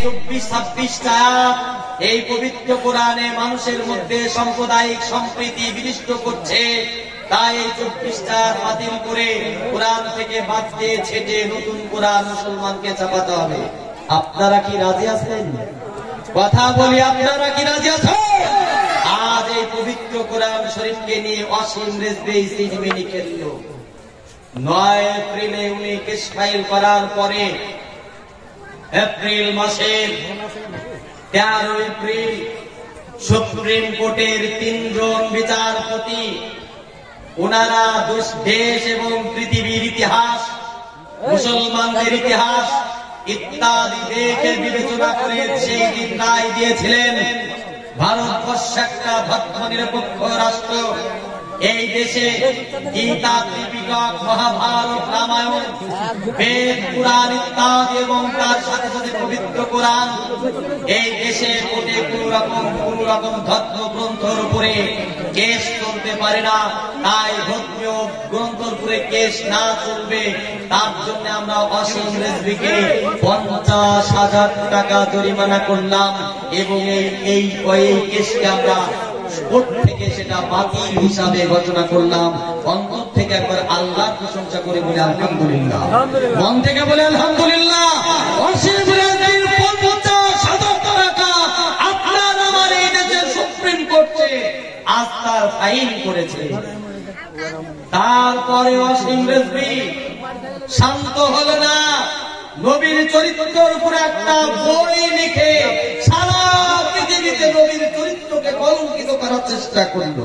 24-26 আয়াত এই পবিত্র কোরআনে মানুষের মধ্যে সাম্প্রদায়িক সম্প্রীতি বিনষ্ট করছে। তাই 24টা বাতিল করে কোরআন থেকে বাদ দিয়ে ছেটে নতুন কোরআন মুসলমানকে চাপাতে হবে। আপনারা কি রাজি আছেন? কথা বলি, আপনারা কি রাজি আছেন? আজ এই পবিত্র কোরআন শরীফকে নিয়ে অসীম রেজভি সিনেমিনি খেলল। 9 এপ্রিলে উনি কেস ফাইল করার পরে এপ্রিল মাসের 13 এপ্রিল সুপ্রিম কোর্টের 3 জন বিচারপতি ওনারা দেশ এবং পৃথিবীর ইতিহাস, মুসলমানদের ইতিহাস ইত্যাদি দেখে বিবেচনা করে সেই দিন রায় দিয়েছিলেন ভারতবর্ষ একটা ধর্মনিরপেক্ষ রাষ্ট্র। এই দেশে গীতা, ত্রিপিটক, মহাভারত, রামায়ণ, বেদ, পুরাণ ইত্যাদি এবং তার সাথে সাথে পবিত্র কোরআন এই দেশে কোটে কোন রকম ধর্মগ্রন্থের উপরে কেস চলতে পারে না। তাই ধর্মীয় গ্রন্থের উপরে কেস না চলবে, তার জন্য আমরা অসীম রেজভিকে 50,000 টাকা জরিমানা করলাম এবং এই কেসকে আমরা কোর্ট থেকে সেটা বাতিল হিসাবে ঘোষণা করলাম। অন্তর থেকে একবার আল্লাহর প্রশংসা করে বলে আলহামদুলিল্লাহ, মন থেকে বলে আলহামদুলিল্লাহ। অসীম রেজভির 50,000 টাকা আপনার আমার এই দেশের সুপ্রিম কোর্টে আজ তার ফাইন করেছে। তারপরে অসীম রেজভি শান্ত হলো না, নবীর চরিত্রের উপরে একটা বই লিখে সারা পৃথিবীতে নবীর চরিত্রকে কলঙ্কিত করার চেষ্টা করল।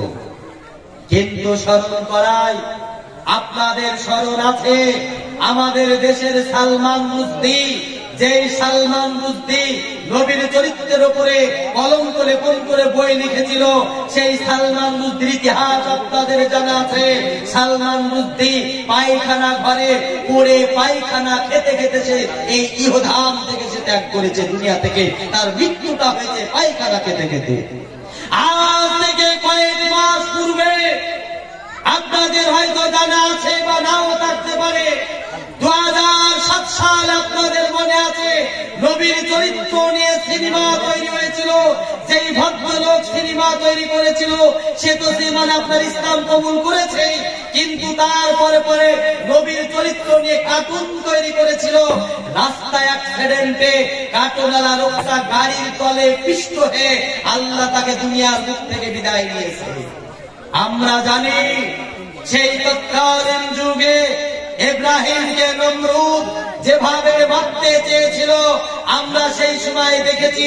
কিন্তু স্মরণ করাই, আপনাদের স্মরণ আছে আমাদের দেশের সালমান রুশদি, যেই সালমান রুশদি নবীর চরিত্রের উপরে কলঙ্ক লেপন করে বই লিখেছিল, সেই সালমান রুশদির ইতিহাস আপনাদের জানা আছে। সালমান রুশদি পায়খানা ঘরে পড়ে পায়খানা খেতে খেতে সে এই ইহধাম থেকে সে ত্যাগ করেছে, দুনিয়া থেকে তার মৃত্যুটা হয়েছে পায়খানা খেতে খেতে। আজ থেকে কয়েক মাস পূর্বে আপনাদের হয়তো জানা আছে বা নাও থাকতে পারে, 2007 সাল আপনাদের মনে আছে নবীর চরিত্র নিয়ে সিনেমা তৈরি হয়েছিল। যেই ভদ্রলোক সিনেমা তৈরি করেছিল সে তো মানে আপনার ইসলাম কবুল করেছে, কিন্তু তারপরে পরে নবীর চরিত্র নিয়ে কার্টুন তৈরি করেছিল। রাস্তায় অ্যাক্সিডেন্টে কার্টুনওয়ালা লোকটা গাড়ির তলে পিষ্ট হয়ে আল্লাহ তাকে দুনিয়ার মুখ থেকে বিদায় নিয়েছে। আমরা জানি সেই তৎকালীন যুগে ইব্রাহিমকে নমরুদ যেভাবে মারতে চেয়েছিল, আমরা সেই সময় দেখেছি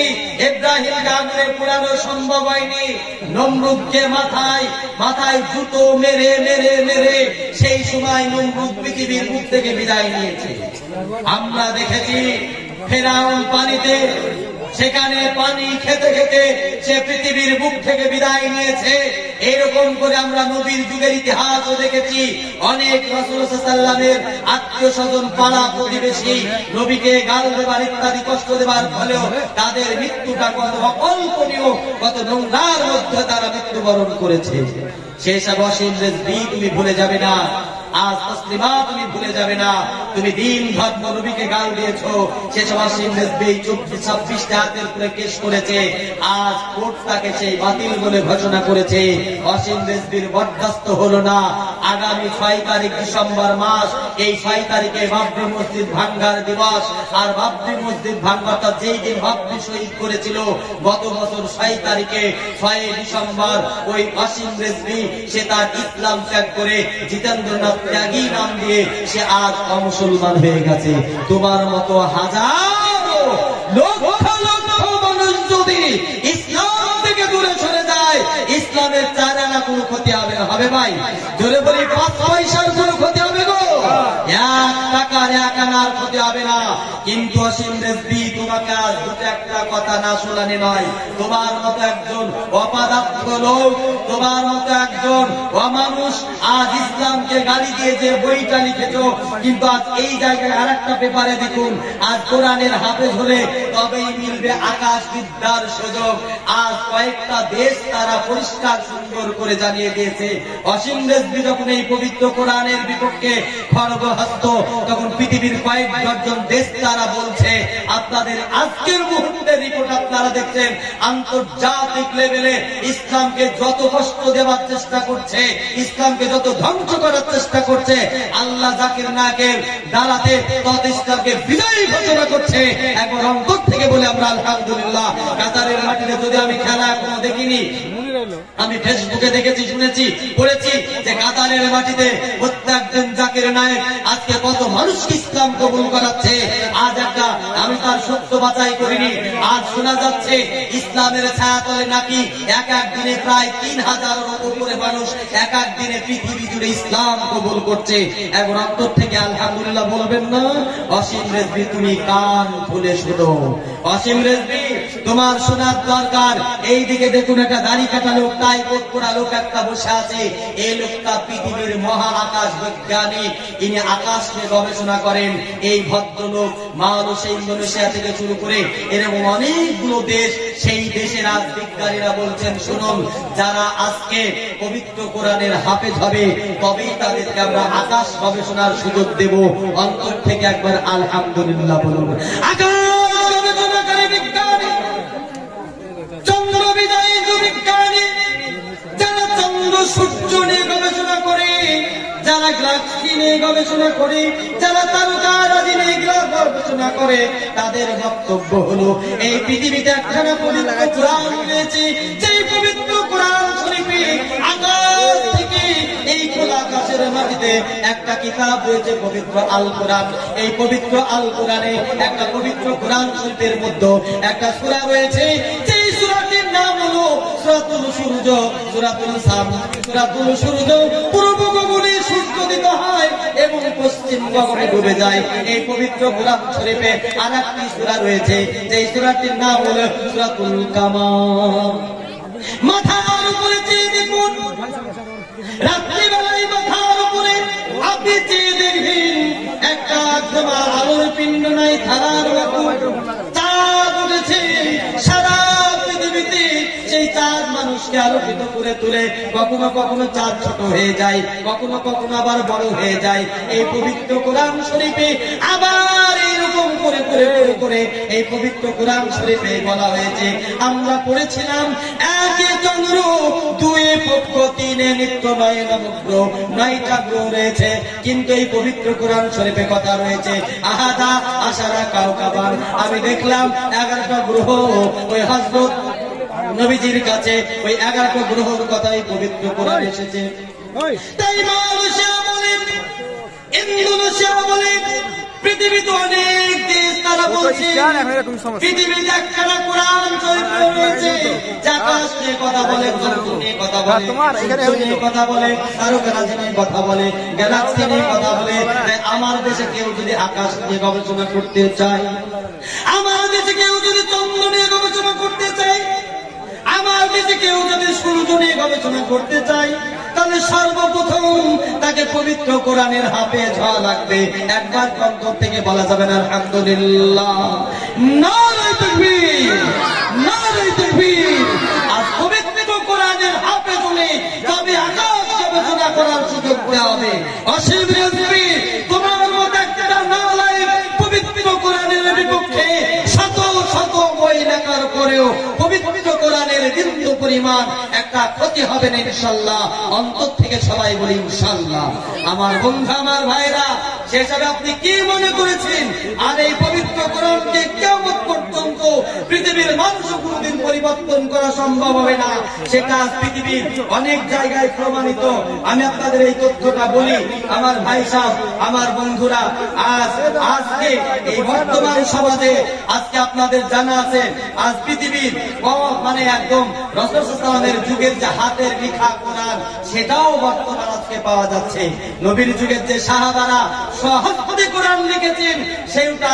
ইব্রাহিমকে আগুনে পোড়ানো সম্ভব হয়নি। নমরুদকে মাথায় জুতো মেরে মেরে মেরে সেই সময় নমরুদ পৃথিবীর মুখ থেকে বিদায় নিয়েছে। আমরা দেখেছি ফেরাউন পানিতে, সেখানে পানি খেতে খেতে সে পৃথিবীর বুক থেকে বিদায় নিয়েছে। এইরকম করে আমরা নবীর যুগের ইতিহাসও দেখেছি। অনেক রাসূল সাল্লাল্লাহু আলাইহি ওয়াসাল্লামের আত্মীয় স্বজন, পাড়া প্রতিবেশী নবীকে গাল দেবার ইত্যাদি কষ্ট দেবার ফলেও তাদের মৃত্যুটা কত অকল্পনীয়, কত নোংরার মধ্যে তারা মৃত্যুবরণ করেছে। সেই সব অসীম রেজভি তুমি ভুলে যাবে না। আজ তসলিমা তুমি ভুলে যাবে না, তুমি দিন ধর্ম নবীকে গাল দিয়েছো। সেসব অসীম রেজভি 24-26 হাতের উপরে কেস করেছে। আজ কোর্ট তাকে সেই বাতিল বলে ঘোষণা করেছে। অসীম রেজভির বরদাস্ত হলো না। আগামী 6 তারিখ ডিসেম্বর মাস, এই 6 তারিখে বাবরি মসজিদ ভাঙ্গার দিবস। আর বাবরি মসজিদ ভাঙ্গাটা যেই দিন বাবরি শহীদ করেছিল গত বছর 6 তারিখে, 6 ডিসেম্বর, ওই অসীম রেজভি সে তার ইসলাম ত্যাগ করে জিতেন্দ্রনাথ ত্যাগী নাম দিয়ে সে আজ অমুসলমান হয়ে গেছে। তোমার মতো হাজারো লক্ষ লক্ষ মানুষ যদি ইসলাম থেকে দূরে সরে যায়, ইসলামের 4 আনা কোনো ক্ষতি হবে না। হবে ভাই? জোরে বলি, 5 পয়সার কোনো ক্ষতি হবে গো? 1 টাকার 1 আনার ক্ষতি হবে না। কিন্তু অসীম রেজভি তোমাকে আজ দুটো একটা কথা না শোনানি নয়। তোমার মতো একজন অপদার্থ লোক, তোমার মতো একজন অমানুষ আজ ইসলামকে গালি দিয়ে যে বইটা লিখেছো, কিন্তু আজ এই জায়গায় আর একটা পেপারে দেখুন, আজ কোরআনের হাফেজ হলে তবেই মিলবে আকাশ বিদ্যার সুযোগ। আজ কয়েকটা দেশ তারা পরিষ্কার সুন্দর করে জানিয়ে দিয়েছে, অসীম রেজভি যখন এই পবিত্র কোরআনের বিপক্ষে খড়গহস্ত, তখন পৃথিবীর কয়েক ডজন দেশ তারা বলছে আপনাদের আজকের মুহূর্তে রিপোর্ট আপনারা দেখছেন, আন্তর্জাতিক লেভেলে ইসলামকে যত কষ্ট দেওয়ার চেষ্টা করছে, ইসলামকে যত ধ্বংস করার চেষ্টা করছে, আল্লাহ জাকির নায়কের দাঁড়াতে তত ইসলামকে বিজয়ী ঘোষণা করছে। একবার অন্তর থেকে বলে আমরা আলহামদুলিল্লাহ। কাতারের মাটিতে যদি আমি খেলা এখনো দেখিনি, আমি ফেসবুকে দেখেছি, শুনেছি, পড়েছি যে কাতারের মাটিতে প্রত্যেক দিন জাকির নায়েক আজকে কত মানুষকে ইসলাম কবুল করাচ্ছে। আজ একটা আমি তার সত্য বাছাই করিনি, আজ শোনা যাচ্ছে ইসলামের ছায়াতলে নাকি এক এক দিনে প্রায় 3000-এর উপরে মানুষ এক এক দিনে পৃথিবী জুড়ে ইসলাম কবুল করছে। এখন অন্তর থেকে আলহামদুলিল্লাহ বলবেন না? অসীম রেজভি তুমি কান খুলে শোনো, অসীম রেজভি তোমার শোনার দরকার। এইদিকে দেখুন একটা দাড়ি কাটা লোক, টাই কোট পরা লোক একটা বসে আছে। এই লোকটা পৃথিবীর মহা আকাশ বৈজ্ঞানিক, ইনি আকাশ নিয়ে গবেষণা করেন। এই ভদ্রলোক মালয়েশিয়া, ইন্দোনেশিয়া থেকে শুরু করে এরকম অনেকগুলো দেশ, সেই দেশের আজ বিজ্ঞানীরা বলছেন শুনুন, যারা আজকে পবিত্র কোরআনের হাফেজ হবে তবেই তাদেরকে আমরা আকাশ গবেষণার সুযোগ দেব। অন্তর থেকে একবার আলহামদুলিল্লাহ বলুন। আকাশ গবেষণাকারী বিজ্ঞানী, চন্দ্র বিদায়ী বিজ্ঞানী, যারা চন্দ্র সূর্য নিয়ে গবেষণা করে, যারা গ্যালাক্সি নিয়ে গবেষণা করে, যারা তারকারাজি নিয়ে গবেষণা করে, তাদের বক্তব্য হলো এই পৃথিবীতে একখানা পবিত্র কোরআন রয়েছে, সেই পবিত্র কোরআন শরীফে আকাশ থেকে এই খোলা আকাশের মাটিতে একটা কিতাব রয়েছে, পবিত্র আল কোরআন। এই পবিত্র আল কোরআনে একটা পবিত্র কোরআন শরীফের মধ্যে একটা সূরা রয়েছে, সেই সূরাটির নাম হলো সূরাতুল সূর্য, সূরাতুল শাম। সূরাতুল সূর্য পূর্ব গগনে সূর্যোদিত হয় এবং পশ্চিম গগনে ডুবে যায়। এই পবিত্র কোরআন শরীফে আরেকটি সূরা রয়েছে, যেই সূরাটির নাম হলো সূরাতুল কামার। মাথার উপরে চেয়ে দেখুন, রাত্রিবেলায় মাথার উপরে আপনি চেয়ে দেখবেন একটা একদম আলোর পিণ্ড নাই, ধারার মতো চাঁদ উঠেছে সারা পৃথিবীতে। সেই চাঁদ মানুষকে আলোকিত করে তুলে, কখনো কখনো চাঁদ ছোট হয়ে যায়, কখনো কখনো আবার বড় হয়ে যায়। এই পবিত্র কোরআন শরীফে আবার এইরকম করে করে করে করে এই পবিত্র কোরআন শরীফে বলা হয়েছে, আমরা পড়েছিলাম একে চন্দ্র, দুই পক্ষ, তিনে নিত্য, নয় নবগ্র, 9টা গ্রহ রয়েছে। কিন্তু এই পবিত্র কোরআন শরীফে কথা রয়েছে আহাদা আশারা কাওকাবান। আমি দেখলাম 11টা গ্রহ ওই হযরত নবীজির কাছে, ওই 11টা গ্রহের কথাই পবিত্র কোরআন এসেছে। তাই মালয়েশিয়া বলেন, ইন্দোনেশিয়া বলেন, পৃথিবীতে অনেক দেশ তারা বলছে পৃথিবীতে একখানা কোরআন শরীফ রয়েছে, আকাশ নিয়ে কথা বলে, চন্দ্র নিয়ে কথা বলে, সূর্য নিয়ে কথা বলে, তারকারাজি নিয়ে কথা বলে, গ্যালাক্সি নিয়ে কথা বলে। আমার দেশে কেউ যদি আকাশ নিয়ে গবেষণা করতে চায়, আমার দেশে কেউ যদি চন্দ্র নিয়ে গবেষণা করতে চায়, আমার দেশে কেউ যদি সূর্য নিয়ে গবেষণা করতে চায়, তাহলে সর্বপ্রথম তাকে পবিত্র কোরআনের হাফেজ হওয়া লাগবে। একবার অন্তর থেকে বলা যাবে না আলহামদুলিল্লাহ? নারে তাকবীর, নারে তাকবীর। আর পবিত্র কোরআনের হাফেজ হলে তবে আকাশ গবেষণা করার সুযোগ দেওয়া হবে। অসীম রেজভি তোমার মতো একটা নালায়েক পবিত্র কোরআনের বিপক্ষে শত শত বই লেখার পরেও পবিত্র কোরআনের বিন্দু পরিমাণ একটা ক্ষতি হবে না ইনশাআল্লাহ। অন্তর থেকে সবাই বলি ইনশাআল্লাহ। আমার বন্ধু, আমার ভাইরা, সেসবে আপনি কি মনে করেছেন? আর এই পবিত্র কোরআনকে কিয়ামত পর্যন্ত পৃথিবীর মানুষ কোনদিন পরিবর্তন করা সম্ভব হবে না। সেটা পৃথিবীর অনেক জায়গায় প্রমাণিত। আমি আপনাদের এই তথ্যটা বলি, আমার ভাই সাহেব, আমার বন্ধুরা, আজকে এই বর্তমান সমাজে আজকে আপনাদের জানা আছে, আজ পৃথিবীর মানে একদম রাসূল সাল্লাল্লাহু আলাইহি ওয়াসাল্লামের যুগের যে হাতের লেখা কোরআন, সেটাও বর্তমান আজকে পাওয়া যাচ্ছে। নবীর যুগের যে সাহাবারা স্বহস্তে কোরআন লিখেছেন, সেটা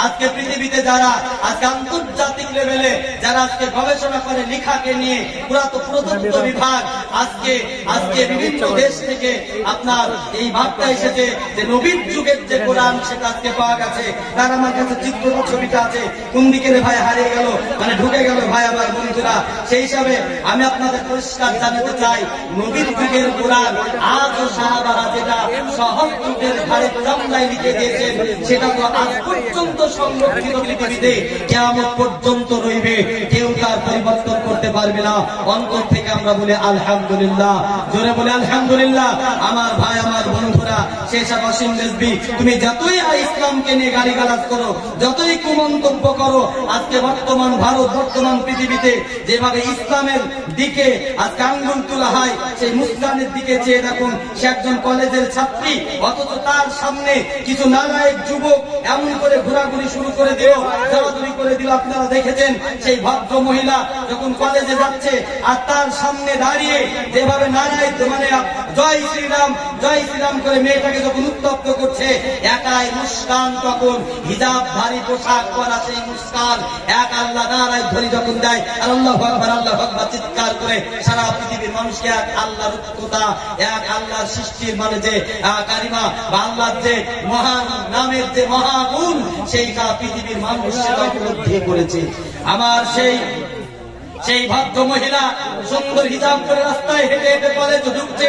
আজকে পৃথিবীতে যারা আজকে আন্তর্জাতিক লেভেলে যারা আজকে গবেষণা করে লেখাকে নিয়ে, পুরাতত্ত্ব বিভাগ আজকে বিভিন্ন দেশ থেকে আপনার এই ভাবটা এসেছে যে নবীর যুগের যে কোরআন সেটা আজকে পাওয়া গেছে। তার আমার কাছে চিত্র ছবিটা আছে, কোন দিকে ভাই হারিয়ে গেল, মানে ঢুকে গেল ভাই আমার বন্ধু বন্ধুরা, সেই হিসাবে আমি আপনাদের পরিষ্কার জানাতে চাই, নবীর যুগের কোরআন আজও সাহাবারা যেটা সহজের ঘাড়ে চামড়ায় লিখে দিয়েছেন, সেটা তো আজ পর্যন্ত সংরক্ষিত পৃথিবীতে কিয়ামত পর্যন্ত রইবে, কেউ তার পরিবর্তন করতে পারবে না। অন্তর থেকে আমরা বলি আলহামদুলিল্লাহ, জোরে বলে আলহামদুলিল্লাহ। আমার ভাই, আমার বন্ধুরা, শেষা ওয়াসিম রিজভী, তুমি যতই ইসলামকে নিয়ে গালিগালাজ করো, যতই কুমন্তব্য করো, আজকে বর্তমান ভারত, বর্তমান পৃথিবীতে যেভাবে ইসলামের দিকে আজকে আঙ্গুল তোলা হয়, সেই মুসলমানের দিকে চেয়ে দেখুন, সে একজন কলেজের ছাত্রী, অথচ তার সামনে কিছু নালায়েক যুবক এমন করে ঘোরাঘুরি শুরু করে দিল, দৌড়াদৌড়ি করে দিল। আপনারা দেখেছেন সেই ভদ্র মহিলা যখন কলেজে যাচ্ছে আর তার সামনে দাঁড়িয়ে যেভাবে নারায় মানে জয় শ্রীরাম জয় শ্রীরাম করে মেয়েটাকে যখন উত্তপ্ত করছে, একাই মুস্কান তখন হিজাবধারী পোশাক পরা সেই মুস্কান এক আল্লাহ নারায় ধরি যখন দেয় আর আল্লাহু আকবার আল্লাহু আকবার চিৎকার করে সারা পৃথিবীর মানুষকে এক আল্লাহর উত্ততা, এক আল্লাহর সৃষ্টির মানে যে কারিমা বা আল্লাহর যে মহান নামের যে মহাগুণ, সেইটা পৃথিবীর মানুষ সেটা উপলব্ধি করেছে। আমার সেই ভদ্র মহিলা সুন্দর হিজাব করে রাস্তায় হেঁটে হেঁটে কলেজে ঢুকছে,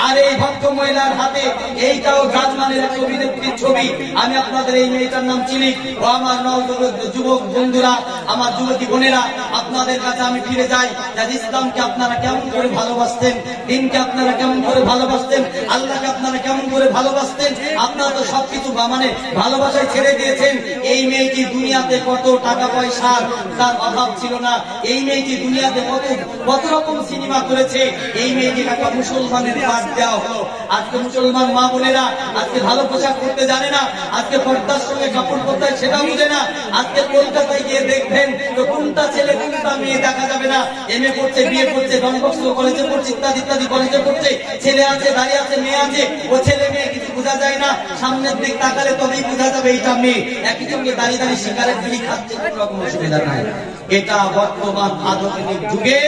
আর এই ভদ্র মহিলার হাতে এইটাও জাজমানের এক অভিনেত্রীর ছবি। আমি আপনাদের এই মেয়েটার নাম চিনি। ও আমার যুবক বন্ধুরা, আমার যুবতী বোনেরা, আপনাদের কাছে আমি ফিরে যাই, যে ইসলামকে আপনারা কেমন করে ভালোবাসতেন, দিনকে আপনারা কেমন করে ভালোবাসতেন, আল্লাহকে আপনারা কেমন করে ভালোবাসতেন। আপনারা তো সবকিছু মানে ভালোবাসায় ছেড়ে দিয়েছেন। এই মেয়েটি দুনিয়াতে কত টাকা পয়সার তার অভাব ছিল না, এই মেয়েটি দুনিয়াতে কত রকম সিনেমা করেছে, এই মেয়েটি একটা মুসলমানের পাঠ দেওয়া হলো। আজকে মুসলমান মা বোনেরা আজকে ভালো পোশাক পরতে জানে না, আজকে পর্দার সঙ্গে কাপড় পরতে সেটাও বুঝে না। আজকে কলকাতায় গিয়ে দেখবেন তো কোনটা ছেলে কোনটা মেয়ে দেখা যাবে না। এমএ করছে, বিয়ে করছে, ডন বস্ক কলেজে পড়ছে, ইত্যাদি ইত্যাদি কলেজে পড়ছে, ছেলে আছে, দাঁড়িয়ে আছে, মেয়ে আছে, ও ছেলে মেয়ে কিছু বোঝা যায় না। সামনের দিক তাকালে তবেই বোঝা যাবে এইটা মেয়ে। একই সঙ্গে দাঁড়িয়ে দাঁড়িয়ে সিগারেট বিড়ি খাচ্ছে, কোন রকম অসুবিধা নাই। এটা বর্তমান আধুনিক যুগে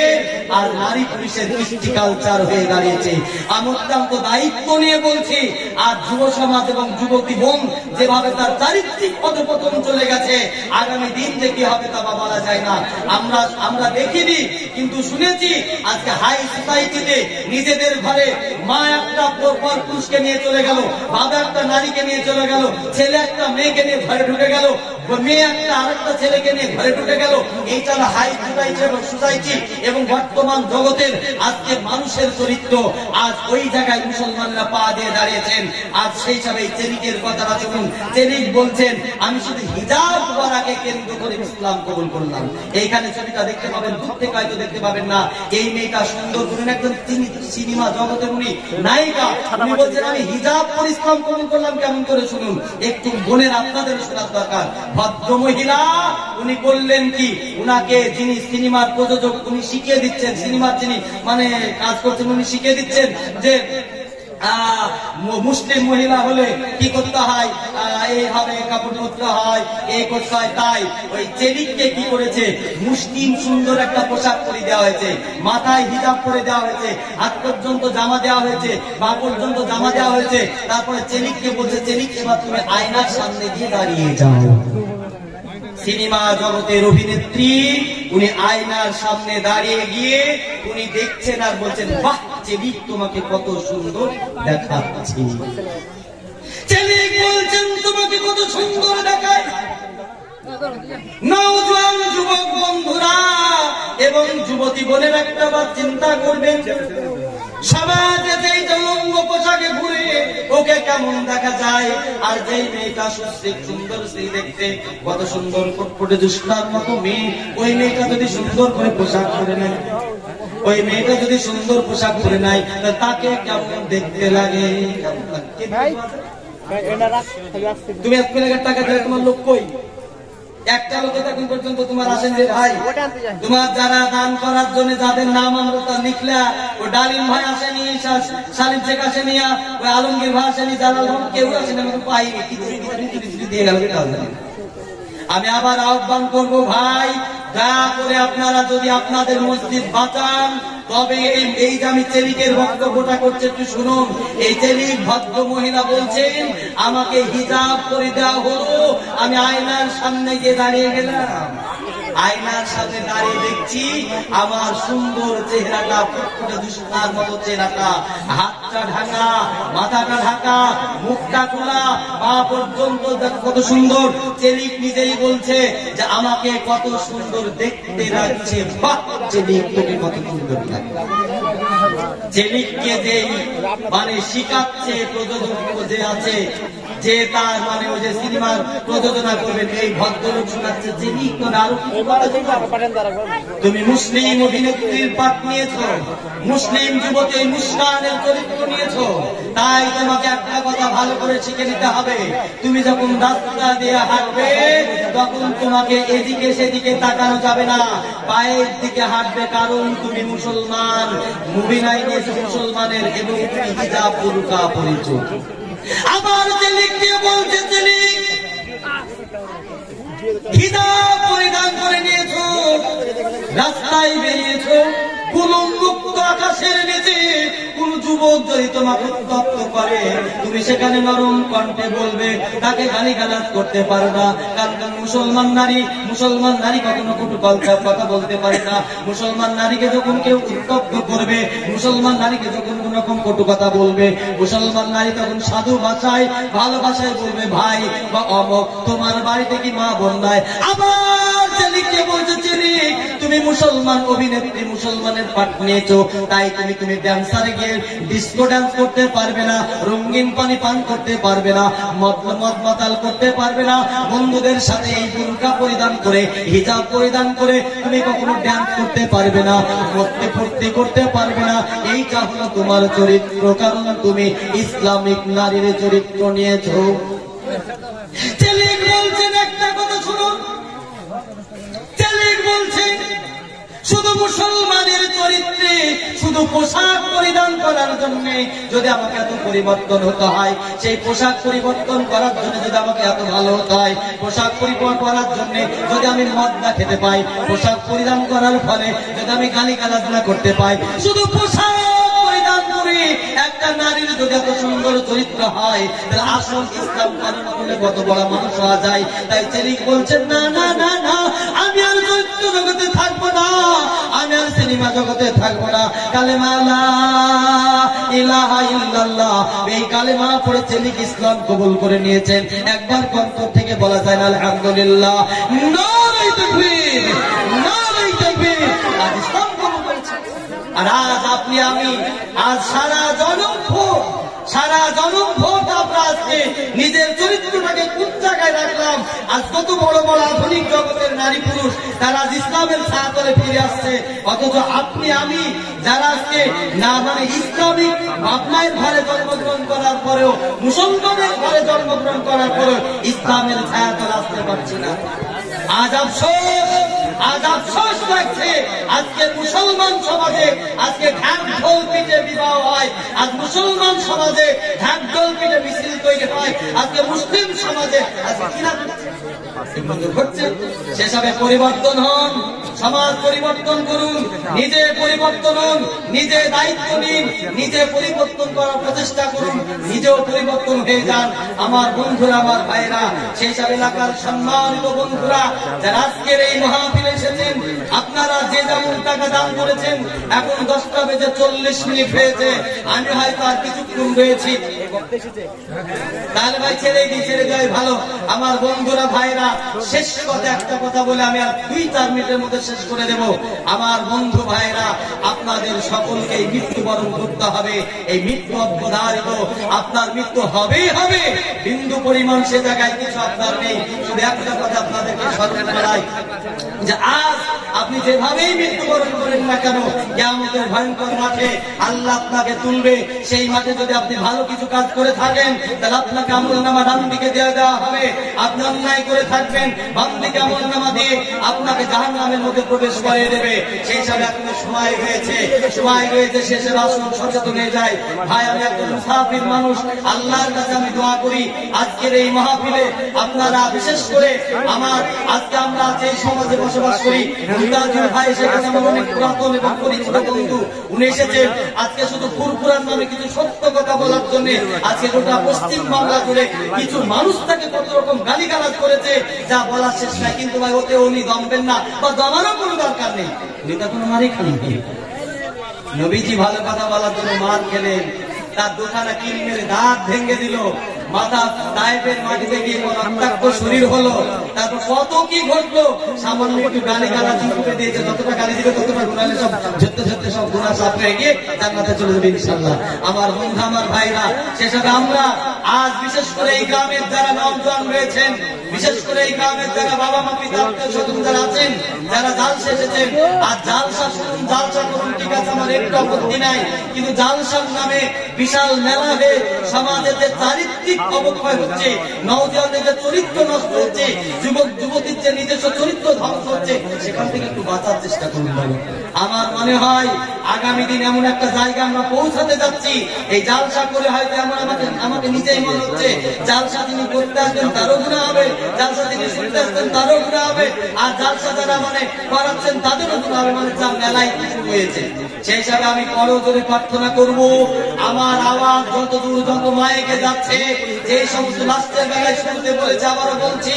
আর নারী পুরুষের কৃষ্টি কালচার হয়ে দাঁড়িয়েছে। আমি অত্যন্ত দায়িত্ব নিয়ে বলছি, আর যুব সমাজ এবং যুবতী বোন যেভাবে তার চারিত্রিক পদপতন চলে গেছে, আগামী দিন যে কি হবে তা বলা যায় না। আমরা দেখিনি কিন্তু শুনেছি, আজকে হাই সোসাইটিতে নিজেদের ঘরে মা একটা পর পুরুষকে নিয়ে চলে গেল, বাবা একটা নারীকে নিয়ে চলে গেল, ছেলে একটা মেয়েকে নিয়ে ঘরে ঢুকে গেল, মেয়ে একটা আরেকটা ছেলেকে নিয়ে ঘরে ঢুকে গেল। এইটা হাই সোসাইটি এবং বর্তমান জগতের আজকে মানুষের চরিত্র। আজ ওই জায়গায় মুসলমানরা পা দিয়ে দাঁড়িয়েছেন। আজ সেই হিসাবে চেলিকের কথাটা শুনুন। চেলিক বলছেন, আমি শুধু হিজাব পরাকে কেন্দ্র করে ইসলাম কবুল করলাম। এইখানে ছবিটা দেখতে পাবেন, দূর থেকে হয়তো দেখতে পাবেন না। এই মেয়েটা সুন্দর করে একজন সিনেমা জগতের উনি নায়িকা, উনি বলছেন আমি হিজাব পরে ইসলাম কবুল করলাম। কেমন করে শুনুন, একটু বোনের আপনাদের শোনার দরকার। ভদ্র মহিলা উনি করলেন কি, উনাকে যিনি সিনেমার প্রযোজক উনি শিখিয়ে দিচ্ছেন, সিনেমার যিনি মানে কাজ করছেন উনি শিখিয়ে দিচ্ছেন যে মুসলিম মহিলা হলে কি করতে হয়, এইভাবে কাপড় পরতে হয়, এই করতে হয়। তাই ওই চেলিককে কি করেছে, মুসলিম সুন্দর একটা পোশাক পরে দেওয়া হয়েছে, মাথায় হিজাব পরে দেওয়া হয়েছে, হাত পর্যন্ত জামা দেওয়া হয়েছে, পা পর্যন্ত জামা দেওয়া হয়েছে। তারপরে চেলিককে বলছে, চেলিক এবার তুমি আয়নার সামনে গিয়ে দাঁড়িয়ে যাও। সিনেমা জগতের অভিনেত্রী উনি আয়নার সামনে দাঁড়িয়ে গিয়ে উনি দেখছেন আর বলছেন, বাহ চেলিক তোমাকে কত সুন্দর দেখাচ্ছে। চেলিক বলছেন, তোমাকে কত সুন্দর দেখায়। নওজোয়ান যুবক বন্ধুরা এবং যুবতী বোনের একটা বার চিন্তা করবেন, সমাজে যেই জলঙ্গ পোশাকে ঘুরে ওকে কেমন দেখা যায়, আর যেই মেয়েটা সুশ্রী সুন্দর সেই দেখতে কত সুন্দর ফুটফুটে দুষ্টার মতো মেয়ে, ওই মেয়েটা যদি সুন্দর করে পোশাক পরে নেয়, ওই মেয়েটা যদি সুন্দর পোশাক পরে নেয়, তাকে কেমন দেখতে লাগে। তুমি 1 লাখ টাকা দিলে তোমার লোক কই? একটা লোক এখন পর্যন্ত তোমার আসেন যে ভাই, তোমার যারা দান করার জন্য যাদের নাম আমরা লিখলা, ও ডালিম ভাই আসেনি, সালিম শেখ আসেনি, ওই আলমগীর ভাই আসেনি, জালাল ভাই কেউ আসেনি, আমাকে পাইনি, কিছু দিয়ে গেল। আমি আবার আহ্বান করবো ভাই, দয়া করে আপনারা যদি আপনাদের মসজিদ বাঁচান, তবে এই যে আমি চেলিকের বক্তব্যটা করছি একটু শুনুন। এই চেলিক ভদ্র মহিলা বলছেন, আমাকে হিজাব করে দেওয়া হলো, আমি আয়নার সামনে গিয়ে দাঁড়িয়ে গেলাম, আয়নার সামনে দাঁড়িয়ে দেখছি আমার সুন্দর চেহারাটা, ফুটফুটে দুষ্টার মতো চেহারাটা, হাতটা ঢাকা, মাথাটা ঢাকা, মুখটা খোলা, পা পর্যন্ত কত সুন্দর। চেলিক নিজেই বলছে যে আমাকে কত সুন্দর দেখতে লাগছে। বাহ, চেলিক তোকে কত সুন্দর লাগছে। চেলিককে যেই মানে শিখাচ্ছে প্রযোজক যে আছে, যে তার মানে ওই যে সিনেমার প্রযোজনা করবেন, এই ভদ্রলোক শোনাচ্ছে চেলিক তো আরো তুমি মুসলিম অভিনেত্রীর পাঠ নিয়েছো, মুসলিম যুবতী মুস্কানের চরিত্র নিয়েছো, তাই তোমাকে একটা কথা ভালো করে শিখে নিতে হবে। তুমি যখন রাস্তা দিয়ে হাঁটবে তখন তোমাকে এদিকে সেদিকে তাকানো যাবে না, পায়ের দিকে হাঁটবে, কারণ তুমি মুসলমান। মুবিনাই নিয়েছে মুসলমানের এবং তুমি হিজাব বুরকা পরিছো। আবার চেলিককে বলছে চেলিক হিজাব পরিধান করে নিয়েছো, রাস্তায় বেরিয়েছো, কোন মুক্ত আকাশের নিচে কোন যুবক যদি তোমাকে উত্তপ্ত করে তুমি সেখানে নরম কণ্ঠে বলবে, তাকে গালিগালাজ করতে পারো না, কারণ মুসলমান নারী কখনো কটু কথা বলতে পারে না। মুসলমান নারীকে যখন কেউ উত্তপ্ত করবে, মুসলমান নারীকে যখন কোন রকম কটু কথা বলবে, মুসলমান নারী তখন সাধু ভাষায় ভালো ভাষায় বলবে, ভাই বা অমক তোমার বাড়িতে কি মা বোন নাই। আবার চেলিককে বলছে চেলিক তুমি মুসলমান অভিনেত্রী, মুসলমানের পাঠ নিয়েছো, তাই তুমি ড্যান্সারে গিয়ে ডিস্কো ডান্স করতে পারবে না, রঙিন পানি পান করতে পারবে না, মদ মাতাল করতে পারবে না, বন্ধুদের সাথে এই বুরকা পরিধান করে হিজাব পরিধান করে তুমি কখনো ডান্স করতে পারবে না, মরতে ফুর্তি করতে পারবে না। এইটা হলো তোমার চরিত্র, কারণ তুমি ইসলামিক নারীর চরিত্র নিয়েছো। চেলিক বলছেন একটা কথা শুনুন, চেলিক বলছেন শুধু মুসলমানের চরিত্রে শুধু পোশাক পরিধান করার জন্য যদি আমাকে এত পরিবর্তন হতে হয়, সেই পোশাক পরিবর্তন করার জন্য যদি আমাকে এত ভালো হতে হয়, পোশাক পরিবর্তন করার জন্য যদি আমি মদ না খেতে পাই, পোশাক পরিধান করার ফলে যদি আমি গালিগালাজ না করতে পাই, শুধু পোশাক পরিধান করে একটা নারীর যদি এত সুন্দর চরিত্র হয়, তাহলে আসল ইসলাম পালন করলে কত বড় মানুষ হওয়া যায়। তাই চেলিক বলছেন না না না না, আমি আর চরিত্র জগতে থাকবো না, আমি আর সিনেমা জগতে থাকবো না। কালেমা লা ইলাহা ইল্লাল্লাহ, এই কালেমা পড়ে চেলিক ইসলাম কবুল করে নিয়েছেন। একবার অন্তর থেকে বলা যায় না আলহামদুলিল্লাহ, নারে তাকবীর, নারে তাকবীর, আজ ইসলাম কবুল করেছে। আর আজ আপনি আমি আজ সারা জনম ভোট আমরা আজকে নিজের চরিত্রটাকে কোন জায়গায় রাখলাম। আজ কত বড় বড় আধুনিক জগতের নারী পুরুষ তারা আজ ইসলামের ছায়াতলে ফিরে আসছে, অথচ আপনি আমি যারা আজকে না মানে ইসলামিক বাপমায়ের ঘরে জন্মগ্রহণ করার পরেও, মুসলমানের ঘরে জন্মগ্রহণ করার পরেও ইসলামের ছায়াতলে আসতে পারছি না। আজ আফসোস লাগছে আজকে মুসলমান সমাজে আজকে ঢাক ঢোল পিটে বিবাহ হয়, আজ মুসলমান সমাজে ঢাক ঢোল পিটে মিছিল তৈরি হয়, আজকে মুসলিম সমাজে আজকে কিনা ঘটছে। সেসবে পরিবর্তন হন, সমাজ পরিবর্তন করুন, নিজে পরিবর্তন হন, নিজে দায়িত্ব নিন, নিজে পরিবর্তন করার প্রচেষ্টা করুন, নিজেও পরিবর্তন হয়ে যান। আমার বন্ধুরা, আমার ভাইরা, সেসব এলাকার সম্মানিত বন্ধুরা যারা আজকের এই মাহফিলে এসেছেন, আপনারা যে যেমন টাকা দান করেছেন, এখন 10:40 হয়েছে, আমি হয়তো আর কিছুক্ষণ রয়েছি, তাহলে ভাই ছেড়ে যাই ভালো। আমার বন্ধুরা ভাইরা, শেষ কথা একটা কথা বলে আমি আর 2-4 মিনিটের মধ্যে শেষ করে দেব। আমার বন্ধু ভাইরা, আপনাদের সকলকে মৃত্যুবরণ করতে হবে, এই মৃত্যু অবধারিত, আপনার মৃত্যু হবেই হবে, বিন্দু পরিমাণ সে জায়গায় কিছু আপনার নেই। শুধু একটা কথা আপনাদেরকে স্মরণ করাই যে আজ আপনি যেভাবেই মৃত্যুবরণ করেন না কেন, কিয়ামতের ভয়ঙ্কর মাঠে আল্লাহ আপনাকে তুলবে। সেই মাঠে যদি আপনি ভালো কিছু কাজ করে থাকেন, তাহলে আপনাকে আমলনামা ডান দিকে দেওয়া হবে। আপনি অন্যায় করে থাকবেন, বাম দিকে আমলনামা দিয়ে আপনাকে জাহান্নামের মধ্যে প্রবেশ করিয়ে দেবে। সেই হিসাবে এখনো সময় রয়েছে, শেষের আসন সচেতন হয়ে যায়। ভাই, আমি একজন মুসাফির মানুষ, আল্লাহর কাছে আমি দোয়া করি আজকের এই মাহফিলে আপনারা বিশেষ করে আজকে আমরা যে সমাজে বসবাস করি, সিরাজুল ভাই সেখানে আমার অনেক পুরাতন এবং পরিচিত বন্ধু, উনি এসেছেন আজকে শুধু ফুরফুরার নামে কিছু সত্য কথা বলার জন্য। আজকে গোটা পশ্চিম বাংলা জুড়ে কিছু মানুষ তাকে কত রকম গালিগালাজ করেছে যা বলার শেষ নাই। কিন্তু ভাই ওতে উনি দমবেন না বা দমারও কোনো দরকার নেই, উনি তো কোনো মারই খান। নবীজি ভালো কথা বলার জন্য মার খেলেন, তার দুখানা কিল মেরে দাঁত ভেঙে দিল, মাথা তায়েফের মাটিতে গিয়ে রক্তাক্ত শরীর হলো। তারপর কত কি ঘটলো, সামান্য একটু গালি গালাজি করে দিয়েছে, যতটা গালি দিবে ততটা গুনালে সব ঝরতে ঝরতে সব গুনাহ সাফ হয়ে গিয়ে জান্নাতে চলে যাবে ইনশাআল্লাহ। আমার বন্ধু আমার ভাইরা, সেসব আমরা আজ বিশেষ করে এই গ্রামের যারা নওজোয়ান রয়েছেন, বিশেষ করে এই গ্রামের যারা বাবা মা পিতা আত্মীয় স্বজন যারা আছেন, যারা জালসা এসেছেন, আর জালসা শুনুন, জালসা করুন, ঠিক আছে, আমার একটু আপত্তি নাই, কিন্তু জালসার নামে বিশাল মেলা হয়ে সমাজের যে চারিত্রিক অবক্ষয় হচ্ছে, নওজোয়ানদের যে চরিত্র নষ্ট হচ্ছে, যুবক যুবতীর যে নিজস্ব চরিত্র ধ্বংস হচ্ছে, সেখান থেকে একটু বাঁচার চেষ্টা করুন। আমার মনে হয় আগামী দিন এমন একটা জায়গা আমরা পৌঁছাতে যাচ্ছি, এই জালসা করে হয়তো আমাকে নিজেই মনে হচ্ছে জালসা তিনি করতে আসবেন তারও গুনাহ হবে, জালসা তিনি শুনতে আসবেন তারও গুনাহ হবে, আর জালসা যারা মানে করাচ্ছেন তাদেরও গুনাহ হবে, মানে যা মেলায় শুরু হয়েছে। সেই হিসাবে আমি করজোরে প্রার্থনা করব, আমার আওয়াজ যত দূর যত মাইকে যাচ্ছে, যে সমস্ত লাস্টের বেলায় শুনতে বলেছে, আবারও বলছি,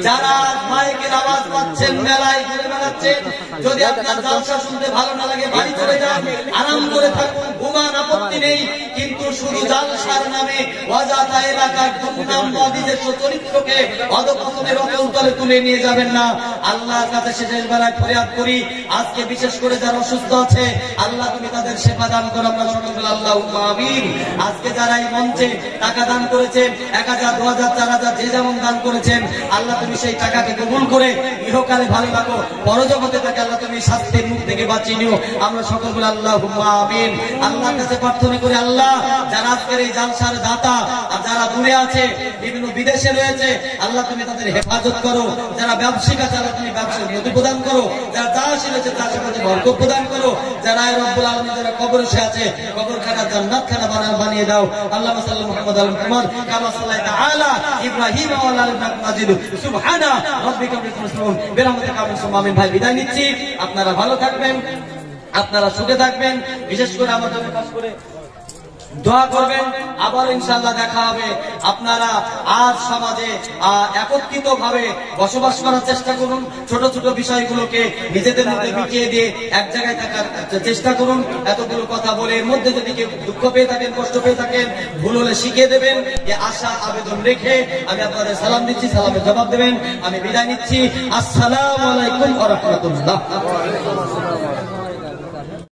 যারা মাইকের আওয়াজ পাচ্ছেন, মেলায় ঘুরে বেড়াচ্ছেন, যদি আপনার জালসা শুনতে ভালো না লাগে বাড়ি চলে যান, আরাম করে থাকুন, ঘুমান, আপত্তি নেই, কিন্তু শুধু জালসার নামে অযথা এলাকার দুর্নাম বা নিজস্ব চরিত্রকে অধঃপতনের অতলে তুলে নিয়ে যাবেন না। আল্লাহর কাছে শেষের বেলায় ফরিয়াদ করি, আজকে বিশেষ করে যারা অসুস্থ আছে, আল্লাহ তুমি তাদের সেবা দান করো, আমরা সকলে বলি আল্লাহুম্মা আমিন। আজকে যারা এই মঞ্চে টাকা দান করেছেন, 1000, 2000, 4000 যে যেমন দান করেছেন, আল্লাহ তুমি সেই টাকাকে কবুল করে ইহকালে ভালো রাখো, পরজগতে তাকে আল্লাহ তুমি শাস্তির মুখ থেকে বাঁচিয়ে নিও, আমরা সকলে বলি আল্লাহুম্মা আমিন। আল্লাহর কাছে প্রার্থনা করি, আল্লাহ যারা আজকের এই জালসার দাতা, আর যারা দূরে আছে, বিভিন্ন বিদেশে রয়েছে, আল্লাহ তুমি তাদের হেফাজত করো, যারা ব্যবসায়িক আছে আল্লাহ তুমি ব্যবসায় উন্নতি প্রদান করো, যারা চাষি রয়েছে চাষের কাছে বরকত প্রদান করো, যারা রব্বুল আলামিন যারা কবরে শুয়ে আছে, কবরখানা জান্নাতখানা বানিয়ে দাও। আল্লাহুম্মা সাল্লি মুহাম্মাদ আলা মুহাম্মাদ কামা সাল্লাইতা আলা ইব্রাহিম ওয়া আলা আলি ইব্রাহিম মাজিদ সুবহানা রাব্বিকা রাব্বিল ইজ্জাতি ওয়া বিরহমাতিকা আমিন। ভাই বিদায় নিচ্ছি, আপনারা ভালো থাকবেন, আপনারা সুখে থাকবেন, বিশেষ করে আমার জন্য খাস করে দোয়া করবেন। আবার ইনশাআল্লাহ দেখা হবে। আপনারা আজ সমাজে একত্রিত ভাবে বসবাস করার চেষ্টা করুন, ছোট ছোট বিষয়গুলোকে নিজেদের মধ্যে মিটিয়ে দিয়ে এক জায়গায় থাকার চেষ্টা করুন। এতগুলো কথা বলে এর মধ্যে যদি কেউ দুঃখ পেয়ে থাকেন, কষ্ট পেয়ে থাকেন, ভুল হলে শিখিয়ে দেবেন, এ আশা আবেদন রেখে আমি আপনাদের সালাম দিচ্ছি, সালামের জবাব দেবেন। আমি বিদায় নিচ্ছি। আসসালামু আলাইকুম ওয়া রাহমাতুল্লাহ।